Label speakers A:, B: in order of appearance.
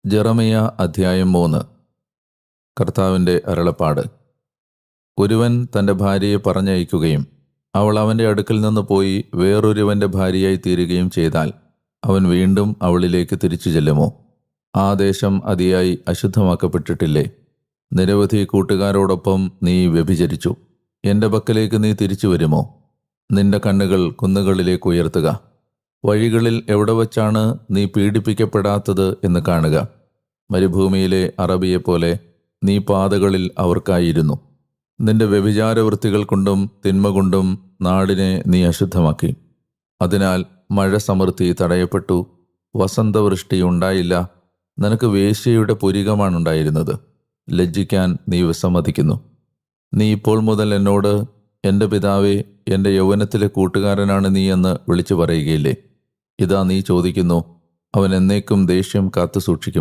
A: ജെറമിയ അധ്യായം 3. കർത്താവിൻ്റെ അരുളപ്പാട്. ഒരുവൻ തൻ്റെ ഭാര്യയെ പറഞ്ഞയക്കുകയും അവൾ അവൻ്റെ അടുക്കൽ നിന്ന് പോയി വേറൊരുവൻ്റെ ഭാര്യയായി തീരുകയും ചെയ്താൽ അവൻ വീണ്ടും അവളിലേക്ക് തിരിച്ചു ചെല്ലുമോ? ആ ദേശം അതിയായി അശുദ്ധമാക്കപ്പെട്ടിട്ടില്ലേ? നിരവധി കൂട്ടുകാരോടൊപ്പം നീ വ്യഭിചരിച്ചു. എൻ്റെ പക്കലേക്ക് നീ തിരിച്ചു വരുമോ? നിന്റെ കണ്ണുകൾ കുന്നുകളിലേക്ക് ഉയർത്തുക. വഴികളിൽ എവിടെ വച്ചാണ് നീ പീഡിപ്പിക്കപ്പെടാത്തത് എന്ന് കാണുക. മരുഭൂമിയിലെ അറബിയെപ്പോലെ നീ പാതകളിൽ അവർക്കായിരുന്നു. നിന്റെ വ്യഭിചാരവൃത്തികൾ കൊണ്ടും തിന്മ കൊണ്ടും നാടിനെ നീ അശുദ്ധമാക്കി. അതിനാൽ മഴ സമൃദ്ധി തടയപ്പെട്ടു, വസന്തവൃഷ്ടി ഉണ്ടായില്ല. നിനക്ക് വേശ്യയുടെ പുരികമാണുണ്ടായിരുന്നത്. ലജ്ജിക്കാൻ നീ വിസമ്മതിക്കുന്നു. നീ ഇപ്പോൾ മുതൽ എന്നോട്, എൻ്റെ പിതാവേ, എൻ്റെ യൗവനത്തിലെ കൂട്ടുകാരനാണ് നീ എന്ന് വിളിച്ചു പറയുകയില്ലേ? ഇതാ നീ ചോദിക്കുന്നു, അവൻ എന്നേക്കും ദേഷ്യം കാത്തു സൂക്ഷിക്കും.